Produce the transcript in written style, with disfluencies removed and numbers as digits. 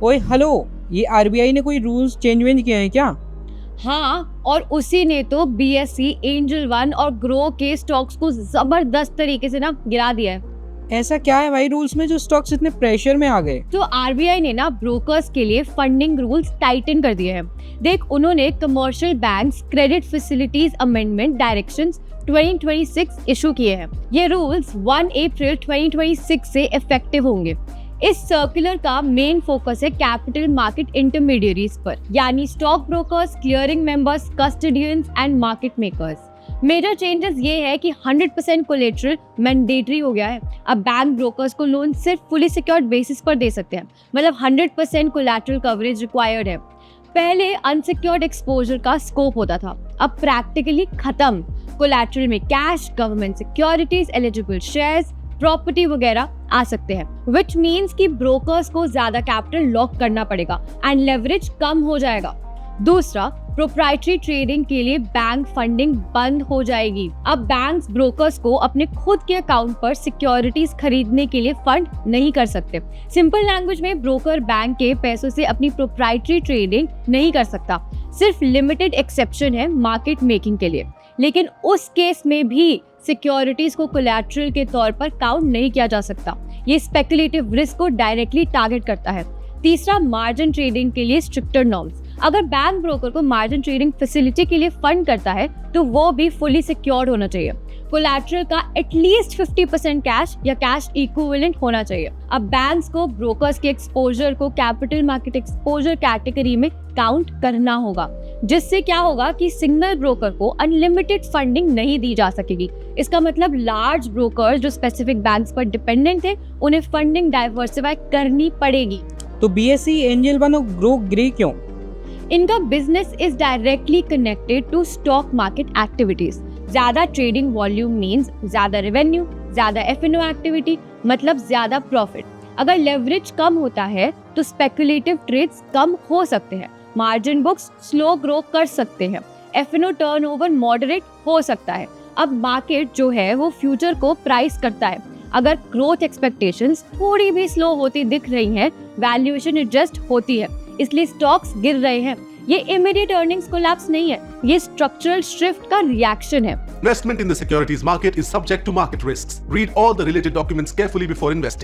ओए हेलो, ये आरबीआई ने कोई रूल्स चेंज किए हैं क्या? हाँ, और उसी ने तो बीएसई, एंजल वन और ग्रो के स्टॉक्स को जबरदस्त तरीके से ना गिरा दिया है। ऐसा क्या है भाई रूल्स में जो स्टॉक्स इतने प्रेशर में आ गए? तो आरबीआई ने ना ब्रोकर्स के लिए फंडिंग रूल्स टाइटन कर दिए हैं। देख, उन्होंने commercial banks credit facilities amendment directions 2026 issue किए हैं। ये रूल्स 1 अप्रैल 2026 से इफेक्टिव होंगे। इस सर्कुलर का मेन फोकस है कैपिटल मार्केट इंटरमीडियरीज पर, यानी stock brokers, clearing members, custodians and market makers. Major changes ये है कि 100% कोलेटरल मैंडेटरी हो गया है। अब बैंक ब्रोकर्स को लोन सिर्फ फुली सिक्योर्ड बेसिस पर दे सकते हैं, मतलब 100% कोलेटरल कवरेज रिक्वायर्ड है। पहले अनसिक्योर्ड एक्सपोजर का स्कोप होता था, अब प्रैक्टिकली खत्म। कोलेटरल में cash, government securities, eligible shares, property वगैरह आ सकते हैं, विच मीन्स कि ब्रोकर्स को ज्यादा कैपिटल लॉक करना पड़ेगा एंड लेवरेज कम हो जाएगा। दूसरा, प्रोप्राइटरी ट्रेडिंग के लिए बैंक फंडिंग बंद हो जाएगी। अब बैंक्स ब्रोकर्स को अपने खुद के अकाउंट पर सिक्योरिटीज खरीदने के लिए फंड नहीं कर सकते। सिंपल लैंग्वेज में, ब्रोकर बैंक के पैसों से अपनी प्रोप्राइटरी ट्रेडिंग नहीं कर सकता। सिर्फ लिमिटेड एक्सेप्शन है मार्केट मेकिंग के लिए, लेकिन उस केस में भी सिक्योरिटीज को कोलैटरल के तौर पर काउंट नहीं किया जा सकता। ये स्पेकुलेटिव रिस्क को डायरेक्टली टारगेट करता है। तीसरा, मार्जिन ट्रेडिंग के लिए स्ट्रिक्टर नॉर्म्स। अगर बैंक ब्रोकर को मार्जिन ट्रेडिंग फैसिलिटी के लिए फंड करता है तो वो भी फुली सिक्योर्ड होना चाहिए। कोलैटरल का एटलीस्ट 50% कैश या कैश इक्विवेलेंट होना चाहिए। अब बैंक्स को ब्रोकर्स के एक्सपोजर को कैपिटल मार्केट एक्सपोजर कैटेगरी में काउंट करना होगा, जिससे क्या होगा कि सिंगल ब्रोकर को अनलिमिटेड फंडिंग नहीं दी जा सकेगी। इसका मतलब लार्ज ब्रोकर जो स्पेसिफिक बैंक्स पर डिपेंडेंट है, उन्हें फंडिंग डाइवर्सिफाई करनी पड़ेगी। तो बीएसई, एंजल वन और ग्रो ग्रे क्यों? इनका business is directly connected to stock market activities. ज्यादा ट्रेडिंग वॉल्यूम मींस ज्यादा रेवेन्यू, ज्यादा एफएनओ एक्टिविटी मतलब ज्यादा प्रॉफिट। अगर लेवरेज कम होता है तो स्पेकुलेटिव ट्रेड्स कम हो सकते हैं, मार्जिन बुक्स स्लो ग्रो कर सकते हैं, एफएनओ टर्नओवर मॉडरेट हो सकता है। अब मार्केट जो है वो फ्यूचर को प्राइस करता है। अगर ग्रोथ एक्सपेक्टेशंस थोड़ी भी स्लो होती दिख रही हैं, वैल्यूएशन एडजस्ट होती है, इसलिए स्टॉक्स गिर रहे हैं। ये इमीडिएट अर्निंग्स कोलैप्स नहीं है, ये स्ट्रक्चरल शिफ्ट का रिएक्शन है। Investment in the securities market is subject to market risks. Read all the related documents carefully before investing.